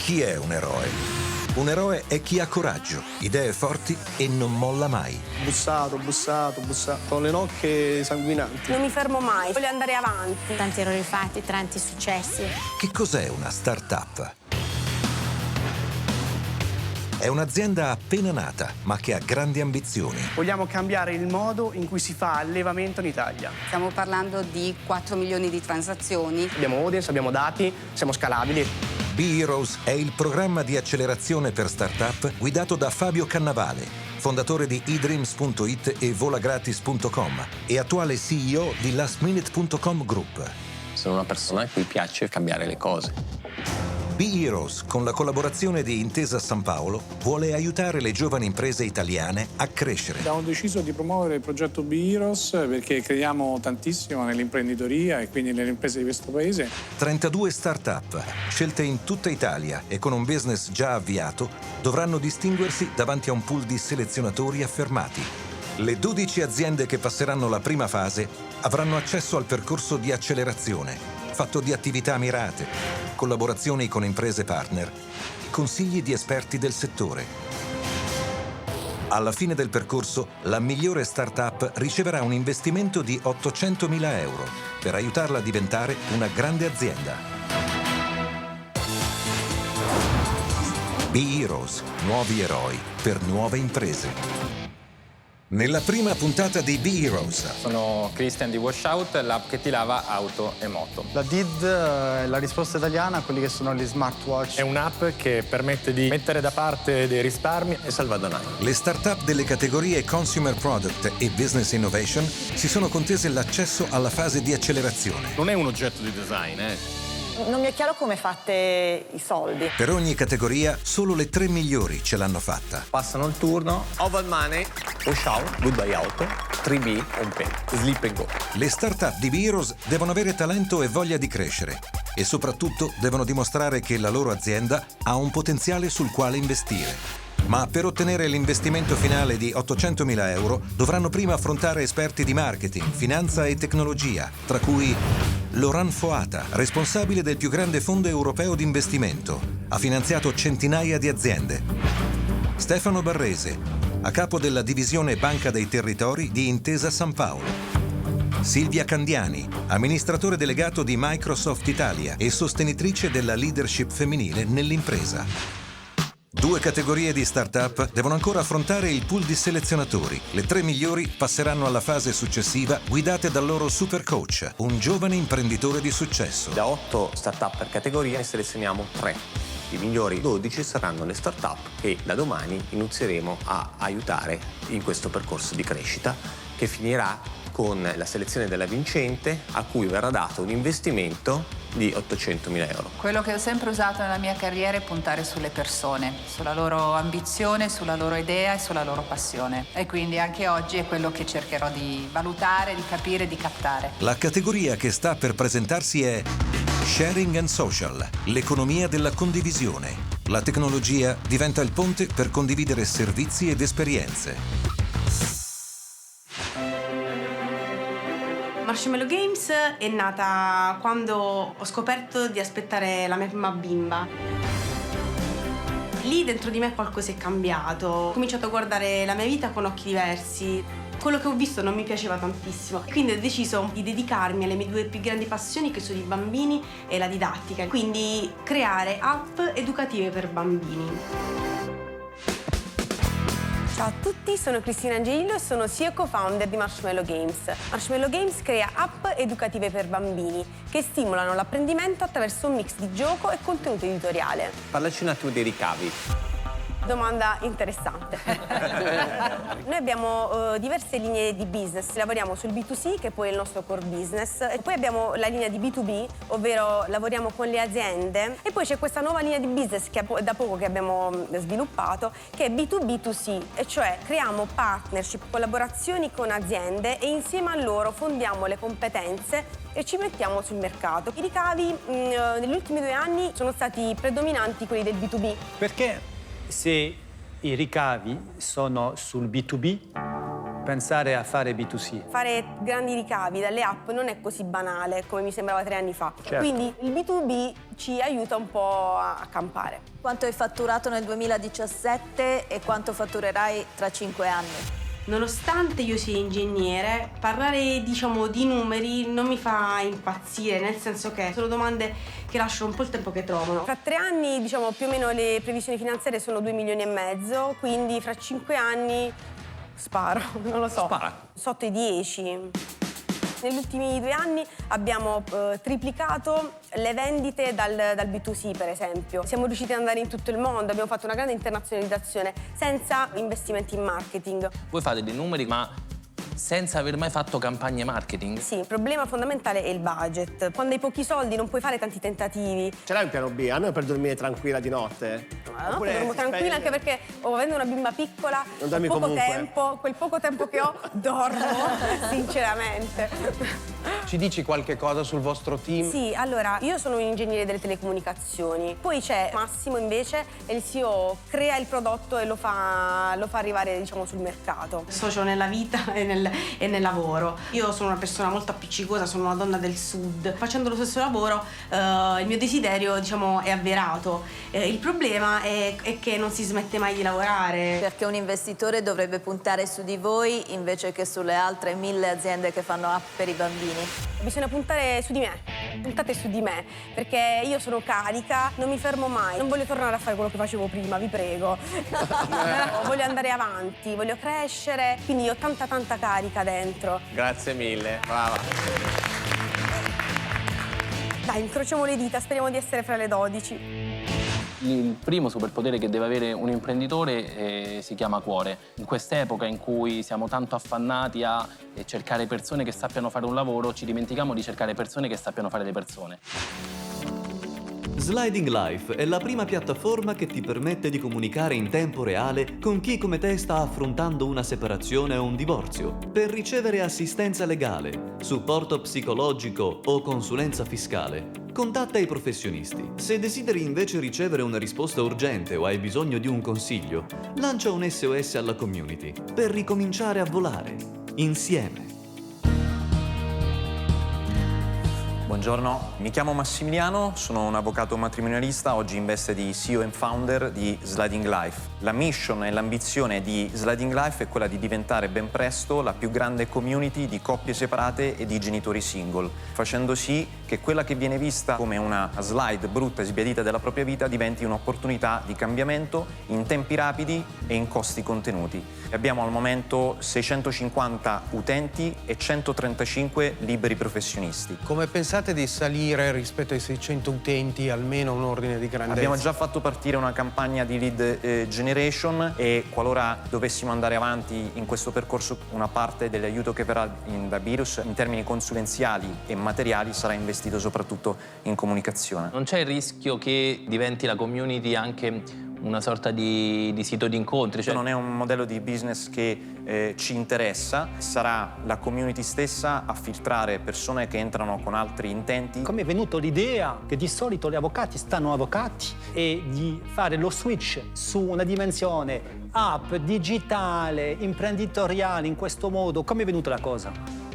Chi è un eroe? Un eroe è chi ha coraggio, idee forti e non molla mai. Bussato, con le nocche sanguinanti. Non mi fermo mai, voglio andare avanti. Tanti errori fatti, tanti successi. Che cos'è una start-up? È un'azienda appena nata, ma che ha grandi ambizioni. Vogliamo cambiare il modo in cui si fa allevamento in Italia. Stiamo parlando di 4 milioni di transazioni. Abbiamo audience, abbiamo dati, siamo scalabili. B-Heroes è il programma di accelerazione per start-up guidato da Fabio Cannavale, fondatore di eDreams.it e volagratis.com e attuale CEO di lastminute.com Group. Sono una persona a cui piace cambiare le cose. B-Heroes, con la collaborazione di Intesa San Paolo, vuole aiutare le giovani imprese italiane a crescere. Abbiamo deciso di promuovere il progetto B-Heroes perché crediamo tantissimo nell'imprenditoria e quindi nelle imprese di questo paese. 32 start-up, scelte in tutta Italia e con un business già avviato, dovranno distinguersi davanti a un pool di selezionatori affermati. Le 12 aziende che passeranno la prima fase avranno accesso al percorso di accelerazione, fatto di attività mirate, collaborazioni con imprese partner, consigli di esperti del settore. Alla fine del percorso, la migliore start-up riceverà un investimento di 800.000 euro per aiutarla a diventare una grande azienda. B-Heroes, nuovi eroi per nuove imprese. Nella prima puntata di B-Heroes. Sono Christian di Washout, l'app che ti lava auto e moto. La DID è la risposta italiana a quelli che sono gli smartwatch. È un'app che permette di mettere da parte dei risparmi E salvadonare. Le start-up delle categorie Consumer Product e Business Innovation si sono contese l'accesso alla fase di accelerazione. non è un oggetto di design, Non mi è chiaro come fate i soldi. Per ogni categoria, solo le 3 migliori ce l'hanno fatta. Passano il turno, Oval Money, Washout, Goodbye Auto, 3B, OnPay, Sleep and Go. Le start-up di B-Heroes devono avere talento e voglia di crescere e soprattutto devono dimostrare che la loro azienda ha un potenziale sul quale investire. Ma per ottenere l'investimento finale di 800.000 euro dovranno prima affrontare esperti di marketing, finanza e tecnologia, tra cui Laurent Foata, responsabile del più grande fondo europeo di investimento. Ha finanziato centinaia di aziende. Stefano Barrese, a capo della divisione Banca dei Territori di Intesa San Paolo. Silvia Candiani, amministratore delegato di Microsoft Italia e sostenitrice della leadership femminile nell'impresa. 2 categorie di start-up devono ancora affrontare il pool di selezionatori. Le 3 migliori passeranno alla fase successiva guidate dal loro super coach, un giovane imprenditore di successo. Da 8 startup per categoria ne selezioniamo 3. I migliori 12 saranno le startup che da domani inizieremo a aiutare in questo percorso di crescita che finirà con la selezione della vincente a cui verrà dato un investimento di 800.000 euro. Quello che ho sempre usato nella mia carriera è puntare sulle persone, sulla loro ambizione, sulla loro idea e sulla loro passione. E quindi anche oggi è quello che cercherò di valutare, di capire, di captare. La categoria che sta per presentarsi è Sharing and Social, l'economia della condivisione. La tecnologia diventa il ponte per condividere servizi ed esperienze. Marshmallow Games è nata quando ho scoperto di aspettare la mia prima bimba. Lì dentro di me qualcosa è cambiato. Ho cominciato a guardare la mia vita con occhi diversi. Quello che ho visto non mi piaceva tantissimo. Quindi ho deciso di dedicarmi alle mie 2 più grandi passioni, che sono i bambini e la didattica. Quindi creare app educative per bambini. Ciao a tutti, sono Cristina Angelillo e sono CEO e co-founder di Marshmallow Games. Marshmallow Games crea app educative per bambini che stimolano l'apprendimento attraverso un mix di gioco e contenuto editoriale. Parlaci un attimo dei ricavi. Domanda interessante. Noi abbiamo diverse linee di business. Lavoriamo sul B2C, che poi è il nostro core business, e poi abbiamo la linea di B2B, ovvero lavoriamo con le aziende, e poi c'è questa nuova linea di business che da poco che abbiamo sviluppato, che è B2B2C, e cioè creiamo partnership, collaborazioni con aziende e insieme a loro fondiamo le competenze e ci mettiamo sul mercato. I ricavi negli ultimi 2 anni sono stati predominanti quelli del B2B. Perché se i ricavi sono sul B2B, pensare a fare B2C? Fare grandi ricavi dalle app non è così banale come mi sembrava 3 anni fa. Certo. Quindi il B2B ci aiuta un po' a campare. Quanto hai fatturato nel 2017 e quanto fatturerai tra 5 anni? Nonostante io sia ingegnere, parlare di numeri non mi fa impazzire, nel senso che sono domande che lasciano un po' il tempo che trovano. Fra 3 anni, più o meno le previsioni finanziarie sono 2,5 milioni, quindi fra 5 anni sparo, non lo so. Spara. Sotto i 10. Negli ultimi 2 anni abbiamo triplicato le vendite dal B2C, per esempio. Siamo riusciti ad andare in tutto il mondo, abbiamo fatto una grande internazionalizzazione senza investimenti in marketing. Voi fate dei numeri, ma senza aver mai fatto campagne marketing? Sì, il problema fondamentale è il budget. Quando hai pochi soldi non puoi fare tanti tentativi. Ce l'hai un piano B, almeno per dormire tranquilla di notte? No, dormo tranquilla anche perché avendo una bimba piccola, quel poco tempo che ho, dormo, sinceramente. Ci dici qualche cosa sul vostro team? Sì, allora, io sono un ingegnere delle telecomunicazioni. Poi c'è Massimo invece, è il CEO, crea il prodotto e lo fa arrivare, sul mercato. Socio nella vita e nel lavoro. Io sono una persona molto appiccicosa, sono una donna del sud. Facendo lo stesso lavoro, il mio desiderio, è avverato. Il problema è che non si smette mai di lavorare. Perché un investitore dovrebbe puntare su di voi invece che sulle altre 1000 aziende che fanno app per i bambini? Bisogna puntare su di me. Puntate su di me, perché io sono carica, non mi fermo mai. Non voglio tornare a fare quello che facevo prima, vi prego. Voglio andare avanti, voglio crescere, quindi ho tanta carica dentro. Grazie mille, brava. Dai, incrociamo le dita, speriamo di essere fra le 12. Il primo superpotere che deve avere un imprenditore si chiama cuore. In quest'epoca in cui siamo tanto affannati a cercare persone che sappiano fare un lavoro, ci dimentichiamo di cercare persone che sappiano fare le persone. Sliding Life è la prima piattaforma che ti permette di comunicare in tempo reale con chi come te sta affrontando una separazione o un divorzio, per ricevere assistenza legale, supporto psicologico o consulenza fiscale. Contatta i professionisti. Se desideri invece ricevere una risposta urgente o hai bisogno di un consiglio, lancia un SOS alla community per ricominciare a volare insieme. Buongiorno, mi chiamo Massimiliano, sono un avvocato matrimonialista, oggi in veste di CEO and founder di Sliding Life. La mission e l'ambizione di Sliding Life è quella di diventare ben presto la più grande community di coppie separate e di genitori single, facendo sì che quella che viene vista come una slide brutta e sbiadita della propria vita diventi un'opportunità di cambiamento in tempi rapidi e in costi contenuti. Abbiamo al momento 650 utenti e 135 liberi professionisti. Come pensate di salire rispetto ai 600 utenti almeno un ordine di grandezza? Abbiamo già fatto partire una campagna di lead generation e qualora dovessimo andare avanti in questo percorso, una parte dell'aiuto che verrà da Birus in termini consulenziali e materiali sarà investito soprattutto in comunicazione. Non c'è il rischio che diventi la community anche una sorta di sito di incontri? Non è un modello di business che ci interessa, sarà la community stessa a filtrare persone che entrano con altri intenti. Come è venuta l'idea che di solito gli avvocati stanno avvocati e di fare lo switch su una dimensione app, digitale, imprenditoriale in questo modo? Come è venuta la cosa?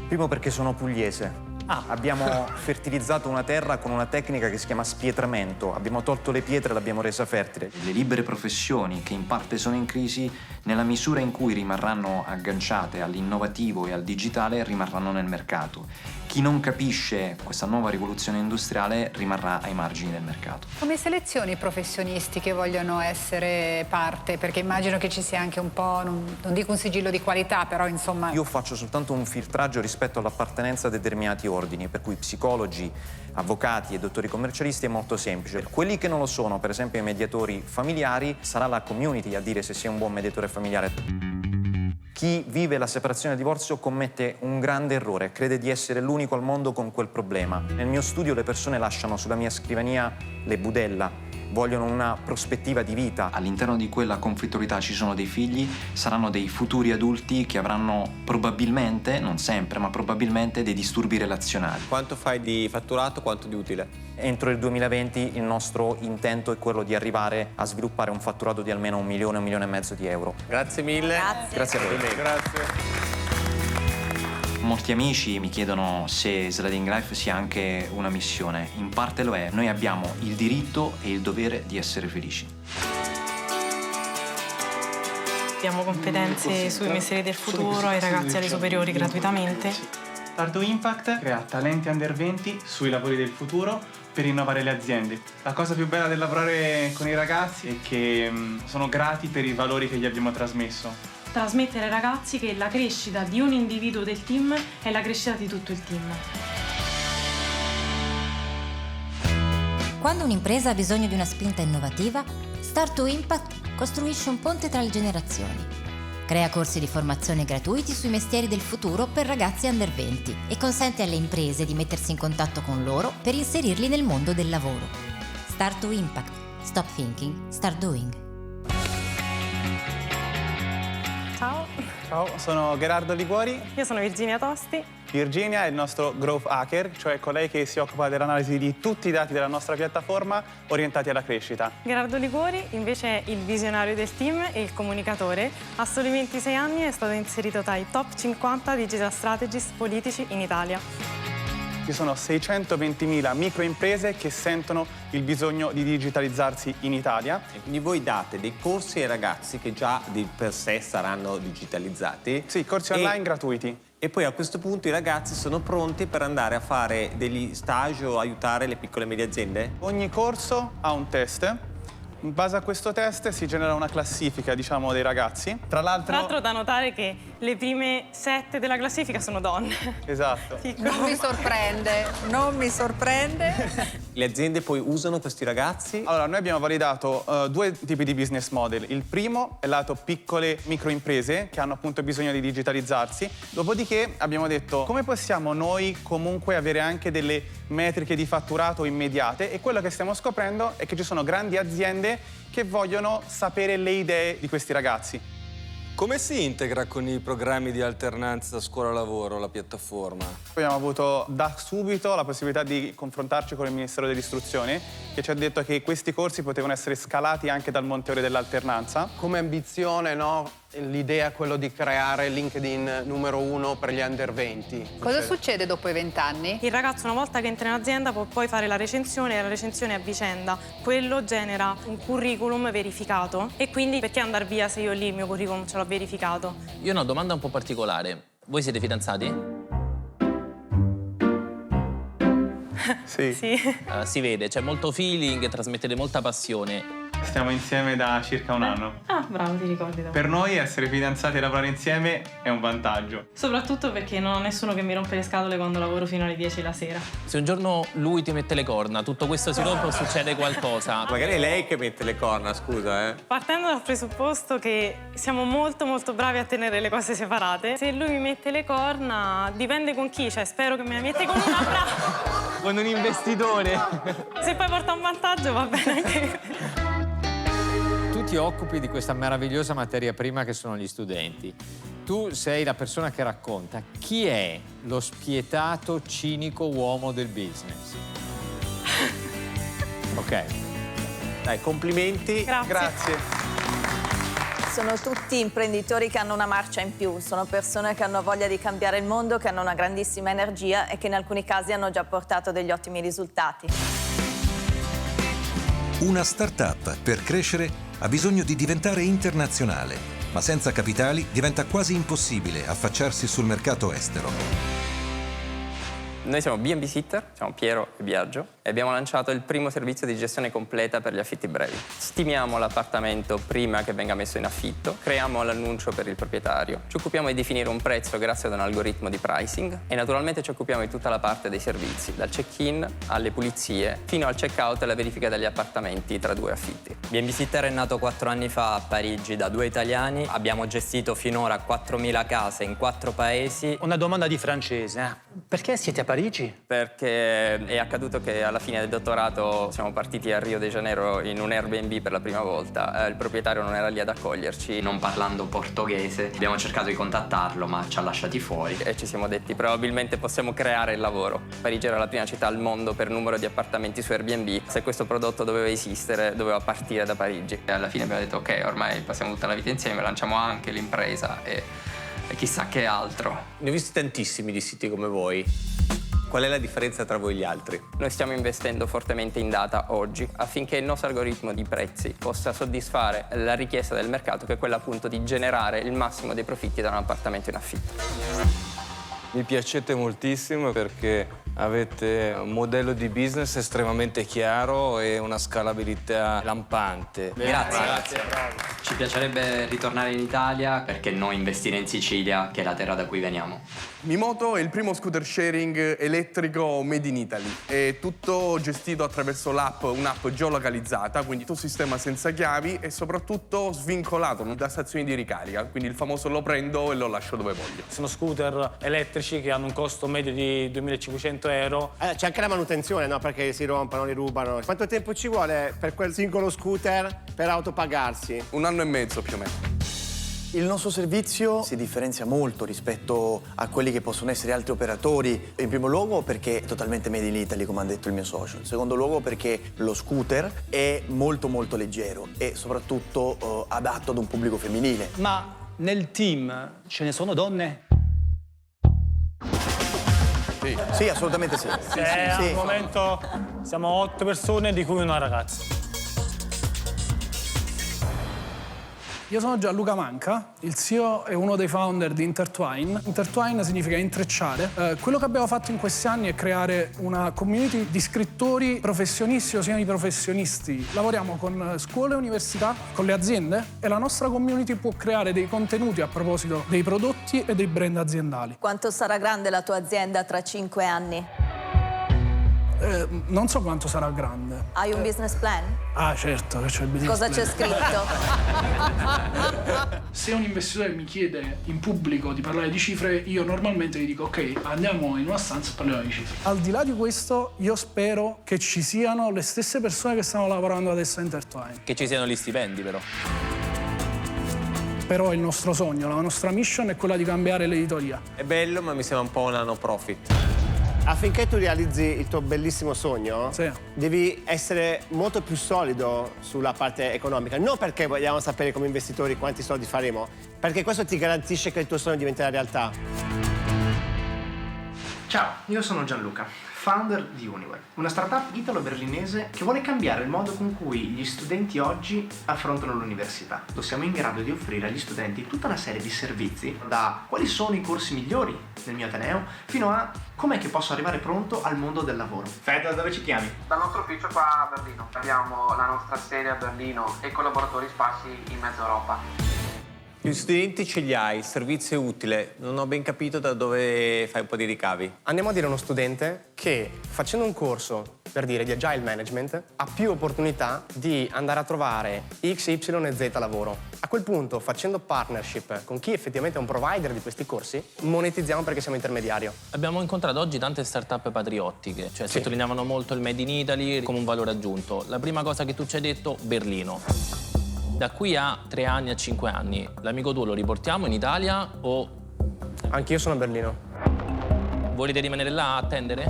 Primo perché sono pugliese. Abbiamo fertilizzato una terra con una tecnica che si chiama spietramento. Abbiamo tolto le pietre e l'abbiamo resa fertile. Le libere professioni, che in parte sono in crisi, nella misura in cui rimarranno agganciate all'innovativo e al digitale, rimarranno nel mercato. Chi non capisce questa nuova rivoluzione industriale rimarrà ai margini del mercato. Come selezioni i professionisti che vogliono essere parte? Perché immagino che ci sia anche un po', non dico un sigillo di qualità, però insomma... Io faccio soltanto un filtraggio rispetto all'appartenenza a determinati ordini, per cui psicologi, avvocati e dottori commercialisti è molto semplice. Per quelli che non lo sono, per esempio i mediatori familiari, sarà la community a dire se sei un buon mediatore familiare. Chi vive la separazione e il divorzio commette un grande errore, crede di essere l'unico al mondo con quel problema. Nel mio studio le persone lasciano sulla mia scrivania le budella, vogliono una prospettiva di vita. All'interno di quella conflittualità ci sono dei figli, saranno dei futuri adulti che avranno probabilmente, non sempre, ma probabilmente dei disturbi relazionali. Quanto fai di fatturato, quanto di utile? Entro il 2020 il nostro intento è quello di arrivare a sviluppare un fatturato di almeno 1 milione, 1,5 milioni di euro. Grazie mille. Grazie a voi. Grazie. Molti amici mi chiedono se Sliding Life sia anche una missione. In parte lo è. Noi abbiamo il diritto e il dovere di essere felici. Diamo competenze sui mestieri del futuro ai ragazzi alle superiori gratuitamente. Start to Impact crea talenti under 20 sui lavori del futuro per innovare le aziende. La cosa più bella del lavorare con i ragazzi è che sono grati per i valori che gli abbiamo trasmesso. Trasmettere ai ragazzi che la crescita di un individuo del team è la crescita di tutto il team. Quando un'impresa ha bisogno di una spinta innovativa, Start to Impact costruisce un ponte tra le generazioni. Crea corsi di formazione gratuiti sui mestieri del futuro per ragazzi under 20 e consente alle imprese di mettersi in contatto con loro per inserirli nel mondo del lavoro. Start to Impact. Stop thinking, start doing. Ciao. Ciao, sono Gerardo Liguori. Io sono Virginia Tosti. Virginia è il nostro growth hacker, cioè colei che si occupa dell'analisi di tutti i dati della nostra piattaforma orientati alla crescita. Gerardo Liguori invece è il visionario del team e il comunicatore. A soli 26 anni è stato inserito tra i top 50 digital strategist politici in Italia. Ci sono 620.000 microimprese che sentono il bisogno di digitalizzarsi in Italia. E quindi voi date dei corsi ai ragazzi che già di per sé saranno digitalizzati? Sì, corsi online gratuiti. E poi a questo punto i ragazzi sono pronti per andare a fare degli stage o aiutare le piccole e medie aziende? Ogni corso ha un test. In base a questo test si genera una classifica, diciamo, dei ragazzi. Tra l'altro da notare che le prime 7 della classifica sono donne. Esatto. Non mi sorprende, non mi sorprende. Le aziende poi usano questi ragazzi? Allora, noi abbiamo validato due tipi di business model. Il primo è lato piccole microimprese che hanno appunto bisogno di digitalizzarsi. Dopodiché abbiamo detto come possiamo noi comunque avere anche delle metriche di fatturato immediate, e quello che stiamo scoprendo è che ci sono grandi aziende che vogliono sapere le idee di questi ragazzi. Come si integra con i programmi di alternanza scuola-lavoro la piattaforma? Abbiamo avuto da subito la possibilità di confrontarci con il Ministero dell'Istruzione, che ci ha detto che questi corsi potevano essere scalati anche dal monte ore dell'alternanza. Come ambizione, no? L'idea è quello di creare LinkedIn numero 1 per gli under 20. Cosa succede dopo i 20 anni? Il ragazzo, una volta che entra in azienda, può poi fare la recensione, e la recensione a vicenda. Quello genera un curriculum verificato, e quindi perché andare via se io lì il mio curriculum ce l'ho verificato? Io ho una domanda un po' particolare. Voi siete fidanzati? Sì. Si vede, c'è molto feeling, trasmettete molta passione. Stiamo insieme da circa un anno. Ah, bravo, ti ricordi da Per noi essere fidanzati e lavorare insieme è un vantaggio. Soprattutto perché non ho nessuno che mi rompe le scatole quando lavoro fino alle 10 la sera. Se un giorno lui ti mette le corna, tutto questo si rompe o succede qualcosa? Magari è lei che mette le corna, scusa, Partendo dal presupposto che siamo molto bravi a tenere le cose separate, se lui mi mette le corna dipende con chi, cioè spero che me le mette con una brava. Con un investitore. Se poi porta un vantaggio va bene anche. Tu ti occupi di questa meravigliosa materia prima che sono gli studenti. Tu sei la persona che racconta. Chi è lo spietato, cinico uomo del business? Ok. Dai, complimenti. Grazie. Sono tutti imprenditori che hanno una marcia in più, sono persone che hanno voglia di cambiare il mondo, che hanno una grandissima energia e che in alcuni casi hanno già portato degli ottimi risultati. Una start-up per crescere ha bisogno di diventare internazionale, ma senza capitali diventa quasi impossibile affacciarsi sul mercato estero. Noi siamo B&B Sitter, siamo Piero e Biagio, e abbiamo lanciato il primo servizio di gestione completa per gli affitti brevi. Stimiamo l'appartamento prima che venga messo in affitto, creiamo l'annuncio per il proprietario, ci occupiamo di definire un prezzo grazie ad un algoritmo di pricing e naturalmente ci occupiamo di tutta la parte dei servizi, dal check-in alle pulizie fino al check-out e alla verifica degli appartamenti tra due affitti. B&B Sitter è nato 4 anni fa a Parigi da 2 italiani, abbiamo gestito finora 4.000 case in 4 paesi. Una domanda di francese, perché siete a Parigi? Perché è accaduto che alla fine del dottorato siamo partiti a Rio de Janeiro in un Airbnb per la prima volta. Il proprietario non era lì ad accoglierci. Non parlando portoghese, abbiamo cercato di contattarlo ma ci ha lasciati fuori. E ci siamo detti probabilmente possiamo creare il lavoro. Parigi era la prima città al mondo per numero di appartamenti su Airbnb. Se questo prodotto doveva esistere, doveva partire da Parigi. E alla fine abbiamo detto ok, ormai passiamo tutta la vita insieme, lanciamo anche l'impresa e e chissà che altro. Ne ho visti tantissimi di siti come voi. Qual è la differenza tra voi e gli altri? Noi stiamo investendo fortemente in data oggi affinché il nostro algoritmo di prezzi possa soddisfare la richiesta del mercato, che è quella appunto di generare il massimo dei profitti da un appartamento in affitto. Mi piacete moltissimo perché avete un modello di business estremamente chiaro e una scalabilità lampante. Grazie. Ci piacerebbe ritornare in Italia perché no investire in Sicilia, che è la terra da cui veniamo. Mimoto è il primo scooter sharing elettrico made in Italy. È tutto gestito attraverso un'app geolocalizzata, quindi tutto sistema senza chiavi e soprattutto svincolato da stazioni di ricarica. Quindi il famoso lo prendo e lo lascio dove voglio. Sono scooter elettrici che hanno un costo medio di 2.500 euro. C'è anche la manutenzione, no? Perché si rompono, li rubano. Quanto tempo ci vuole per quel singolo scooter per autopagarsi? 1 anno e mezzo più o meno. Il nostro servizio si differenzia molto rispetto a quelli che possono essere altri operatori. In primo luogo perché è totalmente made in Italy, come ha detto il mio socio. In secondo luogo perché lo scooter è molto molto leggero e soprattutto adatto ad un pubblico femminile. Ma nel team ce ne sono donne? Sì, assolutamente sì. Al momento siamo 8 persone, di cui una ragazza. Io sono Gianluca Manca, il CEO e uno dei founder di Intertwine. Intertwine significa intrecciare. Quello che abbiamo fatto in questi anni è creare una community di scrittori professionisti o semiprofessionisti. Lavoriamo con scuole e università, con le aziende e la nostra community può creare dei contenuti a proposito dei prodotti e dei brand aziendali. Quanto sarà grande la tua azienda tra 5 anni? Non so quanto sarà grande. Hai un business plan? Ah, certo, che c'è il business Cosa plan. c'è scritto? Se un investitore mi chiede in pubblico di parlare di cifre, io normalmente gli dico ok, andiamo in una stanza e parliamo di cifre. Al di là di questo, io spero che ci siano le stesse persone che stanno lavorando adesso a Intertwine. Che ci siano gli stipendi, però. Però il nostro sogno, la nostra mission è quella di cambiare l'editoria. È bello, ma mi sembra un po' un no profit. Affinché tu realizzi il tuo bellissimo sogno, devi essere molto più solido sulla parte economica. Non perché vogliamo sapere come investitori quanti soldi faremo, perché questo ti garantisce che il tuo sogno diventerà realtà. Ciao, io sono Gianluca, founder di Uniware, una startup italo-berlinese che vuole cambiare il modo con cui gli studenti oggi affrontano l'università. Lo siamo in grado di offrire agli studenti tutta una serie di servizi, da quali sono i corsi migliori nel mio ateneo, fino a com'è che posso arrivare pronto al mondo del lavoro. Fede, da dove ci chiami? Dal nostro ufficio qua a Berlino. Abbiamo la nostra sede a Berlino e collaboratori sparsi in mezza Europa. Gli studenti ce li hai, il servizio è utile. Non ho ben capito da dove fai un po' di ricavi. Andiamo a dire a uno studente che facendo un corso, per dire, di agile management, ha più opportunità di andare a trovare X, Y e Z lavoro. A quel punto, facendo partnership con chi effettivamente è un provider di questi corsi, monetizziamo perché siamo intermediario. Abbiamo incontrato oggi tante start-up patriottiche, cioè sottolineavano molto il Made in Italy come un valore aggiunto. La prima cosa che tu ci hai detto, Berlino. Da qui a 3 anni, a 5 anni, l'amico tuo lo riportiamo in Italia o... Anch'io sono a Berlino. Volete rimanere là a attendere?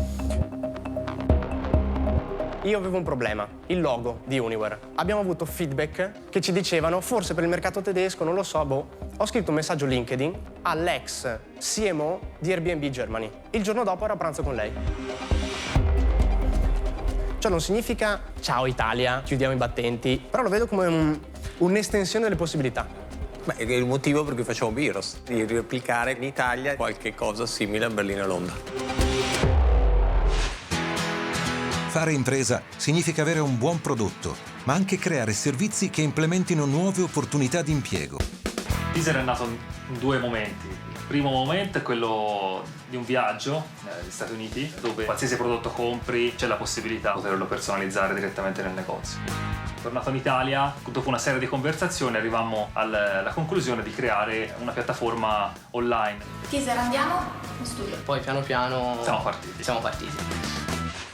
Io avevo un problema, il logo di Uniware. Abbiamo avuto feedback che ci dicevano, forse per il mercato tedesco, non lo so, Ho scritto un messaggio LinkedIn all'ex CMO di Airbnb Germany. Il giorno dopo ero a pranzo con lei. Ciò non significa ciao Italia, chiudiamo i battenti, però lo vedo come un'estensione delle possibilità. Beh, è il motivo per cui facciamo Biros, di replicare in Italia qualche cosa simile a Berlino e Londra. Fare impresa significa avere un buon prodotto, ma anche creare servizi che implementino nuove opportunità di impiego. Deezer è nato in 2 momenti. Il primo momento è quello di un viaggio negli Stati Uniti, dove qualsiasi prodotto compri c'è la possibilità di poterlo personalizzare direttamente nel negozio. Tornato in Italia, dopo una serie di conversazioni arrivammo alla conclusione di creare una piattaforma online. Deezer, andiamo in studio. Poi piano piano siamo partiti.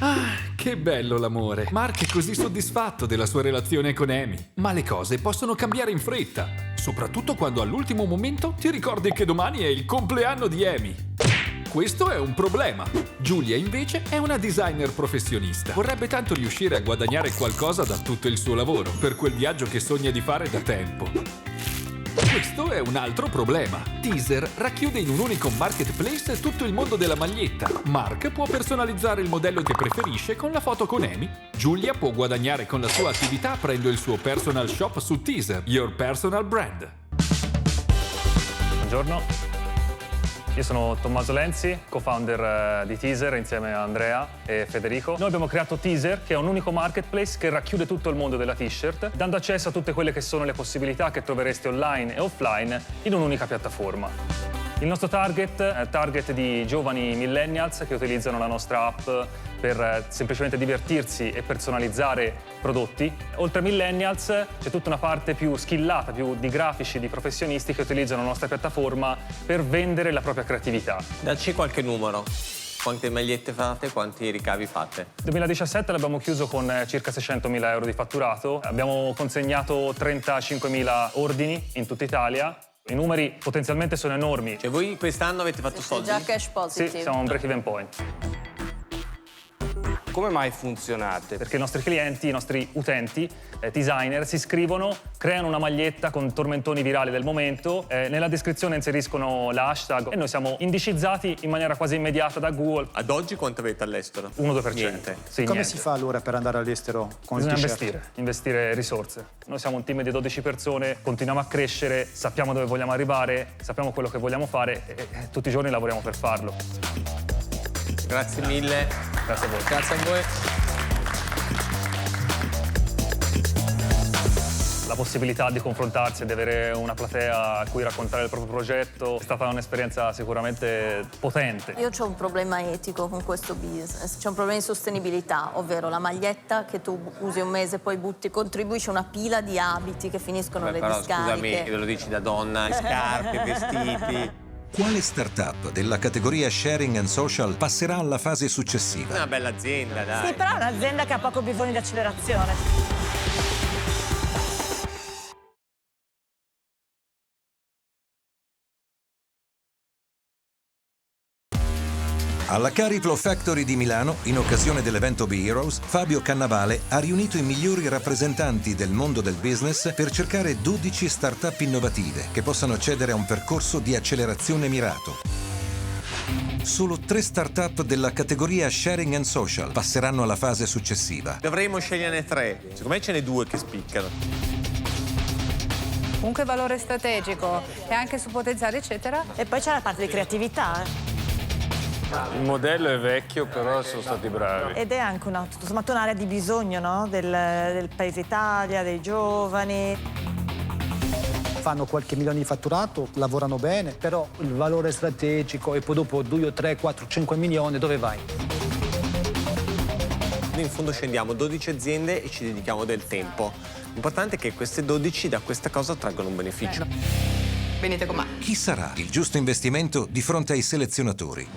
Ah, che bello l'amore. Mark è così soddisfatto della sua relazione con Amy. Ma le cose possono cambiare in fretta, soprattutto quando all'ultimo momento ti ricordi che domani è il compleanno di Amy. Questo è un problema. Giulia invece è una designer professionista. Vorrebbe tanto riuscire a guadagnare qualcosa da tutto il suo lavoro, per quel viaggio che sogna di fare da tempo. Questo è un altro problema. Teaser racchiude in un unico marketplace tutto il mondo della maglietta. Mark può personalizzare il modello che preferisce con la foto con Amy. Giulia può guadagnare con la sua attività aprendo il suo personal shop su Teaser, your personal brand. Buongiorno. Io sono Tommaso Lenzi, co-founder di Teaser insieme a Andrea e Federico. Noi abbiamo creato Teaser, che è un unico marketplace che racchiude tutto il mondo della t-shirt, dando accesso a tutte quelle che sono le possibilità che trovereste online e offline in un'unica piattaforma. Il nostro target è il target di giovani millennials che utilizzano la nostra app per semplicemente divertirsi e personalizzare prodotti. Oltre a millennials c'è tutta una parte più skillata, più di grafici, di professionisti che utilizzano la nostra piattaforma per vendere la propria creatività. Dacci qualche numero. Quante magliette fate, quanti ricavi fate? Nel 2017 l'abbiamo chiuso con circa 600.000 euro di fatturato. Abbiamo consegnato 35.000 ordini in tutta Italia. I numeri potenzialmente sono enormi. Cioè voi quest'anno avete fatto soldi? Già cash positive. Sì, siamo a un break-even point. Come mai funzionate? Perché i nostri clienti, i nostri utenti, designer, si iscrivono, creano una maglietta con tormentoni virali del momento, nella descrizione inseriscono l'hashtag e noi siamo indicizzati in maniera quasi immediata da Google. Ad oggi quanto avete all'estero? 1-2%. Niente. Sì, Come niente. si fa allora per andare all'estero con il Bisogna t-shirt? investire risorse. Noi siamo un team di 12 persone, continuiamo a crescere, sappiamo dove vogliamo arrivare, sappiamo quello che vogliamo fare e tutti i giorni lavoriamo per farlo. Grazie mille. Grazie a voi. Grazie a voi. La possibilità di confrontarsi e di avere una platea a cui raccontare il proprio progetto è stata un'esperienza sicuramente potente. Io ho un problema etico con questo business, c'è un problema di sostenibilità, ovvero la maglietta che tu usi un mese e poi butti, contribuisce a una pila di abiti che finiscono Beh, le però discariche. scusami, ve lo dici da donna, scarpe, vestiti. Quale startup della categoria Sharing and Social passerà alla fase successiva? Una bella azienda, dai. Sì, però è un'azienda che ha poco bisogno di accelerazione. Alla Cariplo Factory di Milano, in occasione dell'evento Be Heroes, Fabio Cannavale ha riunito i migliori rappresentanti del mondo del business per cercare 12 start-up innovative che possano accedere a un percorso di accelerazione mirato. Solo 3 start-up della categoria Sharing and Social passeranno alla fase successiva. Dovremmo sceglierne 3. Secondo me ce n'è 2 che spiccano. Comunque valore strategico e anche su potenziale, eccetera. E poi c'è la parte di creatività. Il modello è vecchio, però sono stati bravi. Ed è anche tutto sommato un'area di bisogno, no? del paese Italia, dei giovani. Fanno qualche milione di fatturato, lavorano bene, però il valore strategico e poi dopo 2, 3, 4, 5 milioni dove vai? Noi in fondo scendiamo 12 aziende e ci dedichiamo del tempo. L'importante è che queste 12 da questa cosa traggono un beneficio. Venite con me. Chi sarà il giusto investimento di fronte ai selezionatori?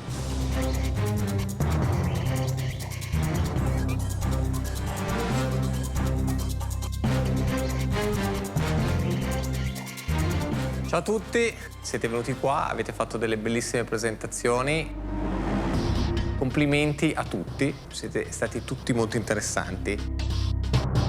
Ciao a tutti, siete venuti qua, avete fatto delle bellissime presentazioni. Complimenti a tutti, siete stati tutti molto interessanti.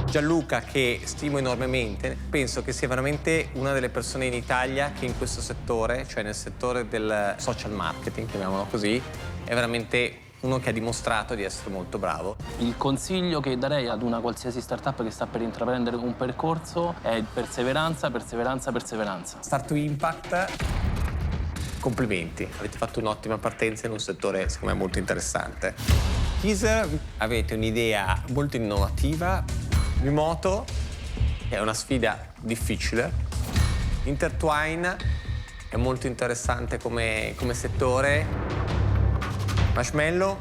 Gianluca, che stimo enormemente, penso che sia veramente una delle persone in Italia che in questo settore, cioè nel settore del social marketing, chiamiamolo così, è veramente uno che ha dimostrato di essere molto bravo. Il consiglio che darei ad una qualsiasi startup che sta per intraprendere un percorso è perseveranza, perseveranza, perseveranza. Start to Impact, complimenti. Avete fatto un'ottima partenza in un settore, secondo me, molto interessante. Teaser, avete un'idea molto innovativa, remoto, è una sfida difficile. Intertwine è molto interessante come settore. Marshmallow,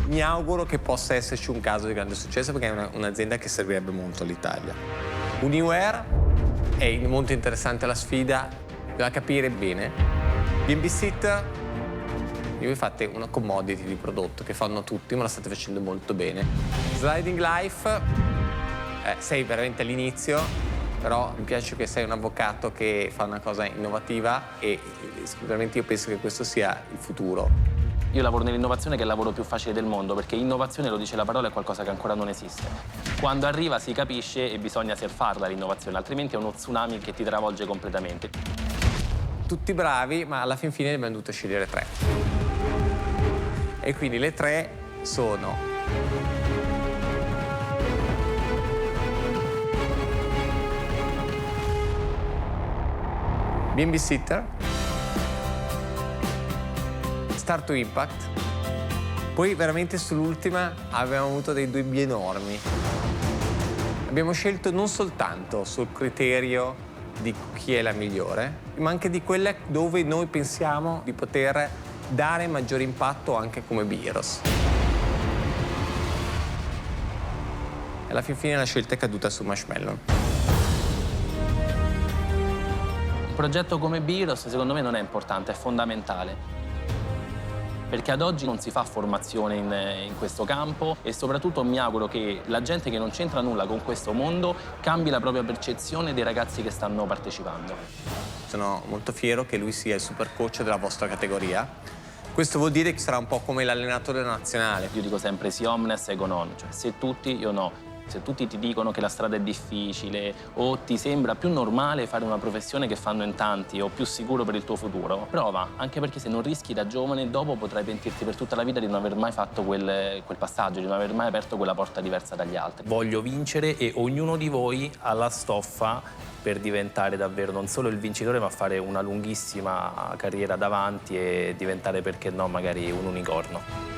mi auguro che possa esserci un caso di grande successo perché è un'azienda che servirebbe molto all'Italia. Uniware è molto interessante la sfida, bisogna capire bene. B&B Sitter, voi fate una commodity di prodotto che fanno tutti, ma la state facendo molto bene. Sliding Life, sei veramente all'inizio, però mi piace che sei un avvocato che fa una cosa innovativa e sicuramente io penso che questo sia il futuro. Io lavoro nell'innovazione, che è il lavoro più facile del mondo, perché innovazione, lo dice la parola, è qualcosa che ancora non esiste. Quando arriva si capisce e bisogna farla l'innovazione, altrimenti è uno tsunami che ti travolge completamente. Tutti bravi, ma alla fin fine ne abbiamo dovuto scegliere 3. E quindi le 3 sono B&B Sitter, Start to Impact. Poi veramente sull'ultima abbiamo avuto dei dubbi enormi. Abbiamo scelto non soltanto sul criterio di chi è la migliore, ma anche di quella dove noi pensiamo di poter dare maggiore impatto anche come Biros. E alla fin fine la scelta è caduta su Marshmallow. Un progetto come Biros secondo me non è importante, è fondamentale. Perché ad oggi non si fa formazione in questo campo e soprattutto mi auguro che la gente che non c'entra nulla con questo mondo cambi la propria percezione dei ragazzi che stanno partecipando. Sono molto fiero che lui sia il super coach della vostra categoria. Questo vuol dire che sarà un po' come l'allenatore nazionale. Io dico sempre sì omnes ego non, cioè se tutti, io no. Se tutti ti dicono che la strada è difficile o ti sembra più normale fare una professione che fanno in tanti o più sicuro per il tuo futuro, prova, anche perché se non rischi da giovane dopo potrai pentirti per tutta la vita di non aver mai fatto quel passaggio, di non aver mai aperto quella porta diversa dagli altri. Voglio vincere e ognuno di voi ha la stoffa per diventare davvero non solo il vincitore, ma fare una lunghissima carriera davanti e diventare, perché no, magari un unicorno.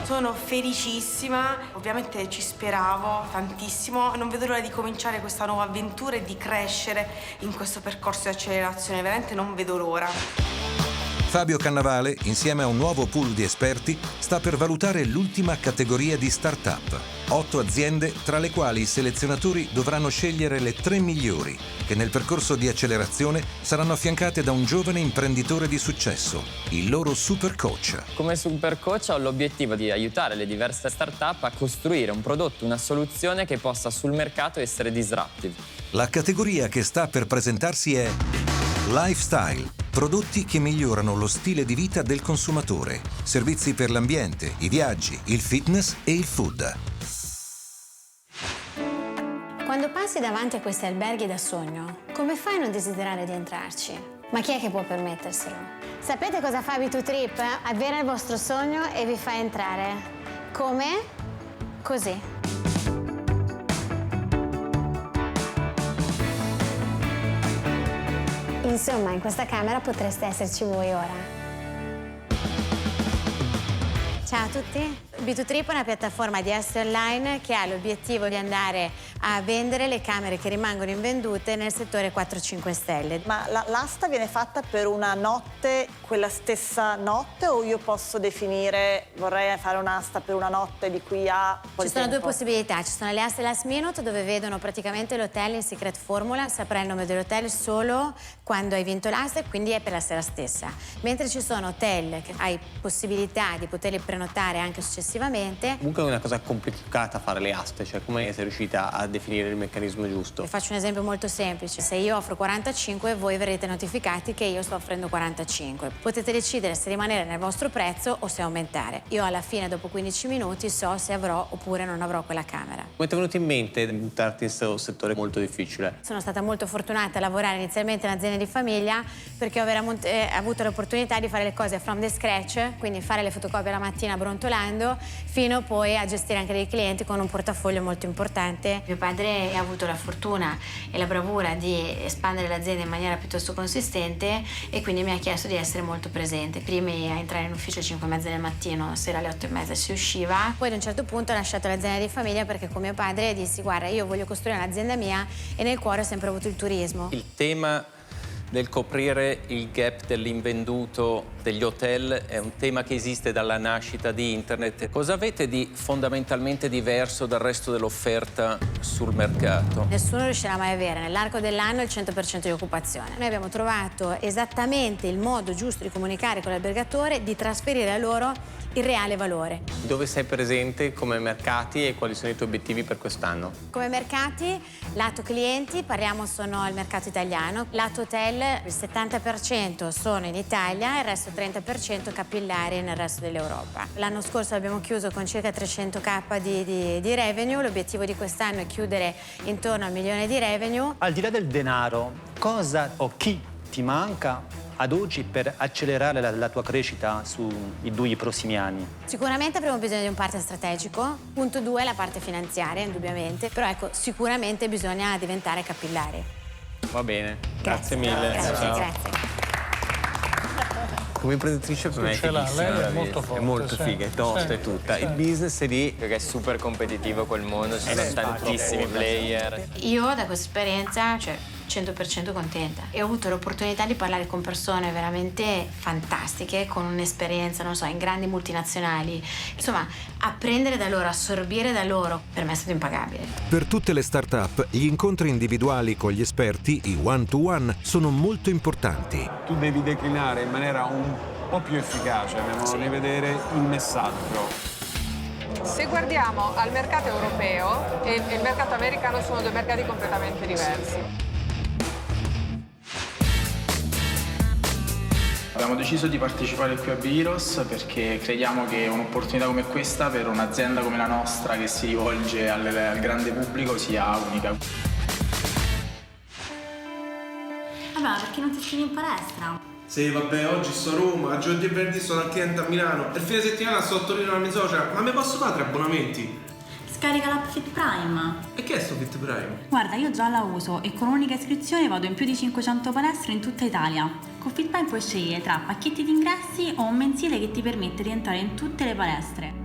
Sono felicissima, ovviamente ci speravo tantissimo, non vedo l'ora di cominciare questa nuova avventura e di crescere in questo percorso di accelerazione, veramente non vedo l'ora. Fabio Cannavale, insieme a un nuovo pool di esperti, sta per valutare l'ultima categoria di start-up. 8 aziende, tra le quali i selezionatori dovranno scegliere le 3 migliori, che nel percorso di accelerazione saranno affiancate da un giovane imprenditore di successo, il loro super coach. Come super coach ho l'obiettivo di aiutare le diverse start-up a costruire un prodotto, una soluzione che possa sul mercato essere disruptive. La categoria che sta per presentarsi è Lifestyle. Prodotti che migliorano lo stile di vita del consumatore, servizi per l'ambiente, i viaggi, il fitness e il food. Quando passi davanti a questi alberghi da sogno, come fai a non desiderare di entrarci? Ma chi è che può permetterselo? Sapete cosa fa B2Trip? Avvera il vostro sogno e vi fa entrare. Come? Così. Insomma, in questa camera potreste esserci voi ora. Ciao a tutti! B2Trip è una piattaforma di asset online che ha l'obiettivo di andare a vendere le camere che rimangono invendute nel settore 4-5 stelle. Ma l'asta viene fatta per una notte, quella stessa notte, o io posso definire, vorrei fare un'asta per una notte di qui a... Ci sono due possibilità, ci sono le aste last minute dove vedono praticamente l'hotel in secret formula, saprai il nome dell'hotel solo quando hai vinto l'asta e quindi è per la sera stessa. Mentre ci sono hotel che hai possibilità di poterli prenotare anche successivamente. Comunque è una cosa complicata fare le aste, cioè come sei riuscita a definire il meccanismo giusto? Vi faccio un esempio molto semplice, se io offro 45 voi verrete notificati che io sto offrendo 45. Potete decidere se rimanere nel vostro prezzo o se aumentare. Io alla fine dopo 15 minuti so se avrò oppure non avrò quella camera. Come ti è venuto in mente di buttarti in questo settore molto difficile? Sono stata molto fortunata a lavorare inizialmente in un'azienda di famiglia perché ho avuto l'opportunità di fare le cose from the scratch, quindi fare le fotocopie la mattina brontolando, fino poi a gestire anche dei clienti con un portafoglio molto importante. Mio padre ha avuto la fortuna e la bravura di espandere l'azienda in maniera piuttosto consistente e quindi mi ha chiesto di essere molto presente. Prima a entrare in ufficio alle 5:30 del mattino, sera alle 8:30 si usciva. Poi ad un certo punto ho lasciato l'azienda di famiglia perché con mio padre dissi guarda io voglio costruire un'azienda mia e nel cuore ho sempre avuto il turismo. Il tema del coprire il gap dell'invenduto degli hotel è un tema che esiste dalla nascita di internet. Cosa avete di fondamentalmente diverso dal resto dell'offerta sul mercato? Nessuno riuscirà mai a avere nell'arco dell'anno il 100% di occupazione. Noi abbiamo trovato esattamente il modo giusto di comunicare con l'albergatore, di trasferire a loro il reale valore. Dove sei presente come mercati e quali sono i tuoi obiettivi per quest'anno? Come mercati, lato clienti, sono il mercato italiano, lato hotel il 70% sono in Italia, il resto 30% capillari nel resto dell'Europa. L'anno scorso abbiamo chiuso con circa 300.000 di revenue, l'obiettivo di quest'anno è chiudere intorno a 1 milione di revenue. Al di là del denaro, cosa o chi ti manca ad oggi per accelerare la tua crescita sui 2 prossimi anni? Sicuramente avremo bisogno di un partner strategico. Punto 2, la parte finanziaria, indubbiamente. Però ecco, sicuramente bisogna diventare capillari. Va bene, grazie mille. Grazie. Come imprenditrice per me è fighissima, lei è molto forte, è molto figa, è tosta, è tutta. Il business è lì. Perché è super competitivo quel mondo, ci sono tantissimi player. Io da questa esperienza, 100% contenta. E ho avuto l'opportunità di parlare con persone veramente fantastiche, con un'esperienza, non so, in grandi multinazionali. Insomma, apprendere da loro, assorbire da loro, per me è stato impagabile. Per tutte le start-up, gli incontri individuali con gli esperti, i one-to-one, sono molto importanti. Tu devi declinare in maniera un po' più efficace, a mio modo di vedere, il messaggio. Se guardiamo al mercato europeo e il mercato americano, sono 2 mercati completamente diversi. Abbiamo deciso di partecipare qui a Viros perché crediamo che un'opportunità come questa per un'azienda come la nostra che si rivolge al grande pubblico sia unica. Vabbè, perché non ti iscrivi in palestra? Sì, vabbè, oggi sto a Roma, giovedì e venerdì sono al cliente a Milano, il fine settimana sto a Torino alla mia socia, ma mi posso fare 3 abbonamenti? Scarica l'app Fit Prime. E che è sto Fit Prime? Guarda, io già la uso e con un'unica iscrizione vado in più di 500 palestre in tutta Italia. Con Fit Prime puoi scegliere tra pacchetti di ingressi o un mensile che ti permette di entrare in tutte le palestre.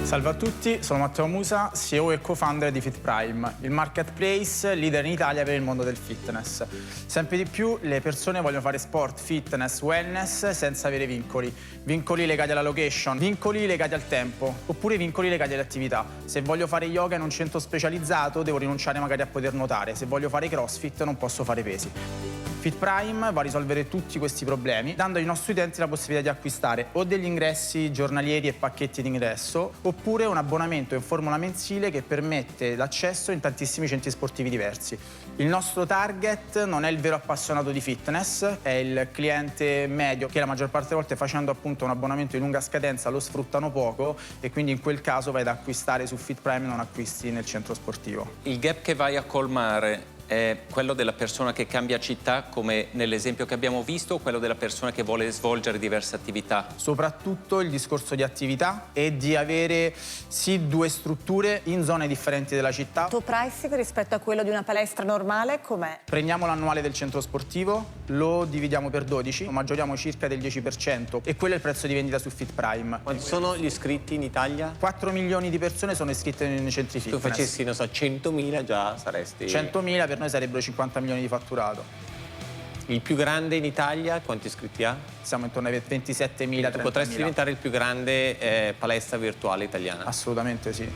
Salve a tutti, sono Matteo Musa, CEO e co-founder di Fit Prime, il marketplace leader in Italia per il mondo del fitness. Sempre di più le persone vogliono fare sport, fitness, wellness senza avere vincoli. Vincoli legati alla location, vincoli legati al tempo, oppure vincoli legati alle attività. Se voglio fare yoga in un centro specializzato devo rinunciare magari a poter nuotare, se voglio fare crossfit non posso fare pesi. Fit Prime va a risolvere tutti questi problemi, dando ai nostri utenti la possibilità di acquistare o degli ingressi giornalieri e pacchetti di ingresso, oppure un abbonamento in formula mensile che permette l'accesso in tantissimi centri sportivi diversi. Il nostro target non è il vero appassionato di fitness, è il cliente medio che la maggior parte delle volte, facendo appunto un abbonamento in lunga scadenza, lo sfruttano poco e quindi in quel caso vai ad acquistare su Fit Prime e non acquisti nel centro sportivo. Il gap che vai a colmare è quello della persona che cambia città, come nell'esempio che abbiamo visto, o quello della persona che vuole svolgere diverse attività? Soprattutto il discorso di attività e di avere sì 2 strutture in zone differenti della città. Il tuo pricing rispetto a quello di una palestra normale com'è? Prendiamo l'annuale del centro sportivo, lo dividiamo per 12, maggioriamo circa del 10% e quello è il prezzo di vendita su Fit Prime. Quanti sono gli iscritti in Italia? 4 milioni di persone sono iscritte nei centri fitness. Se tu facessi, non so, 100.000 già saresti... 100.000 per noi sarebbero 50 milioni di fatturato. Il più grande in Italia quanti iscritti ha? Siamo intorno ai 27.000. Potresti diventare il più grande palestra virtuale italiana? Assolutamente sì.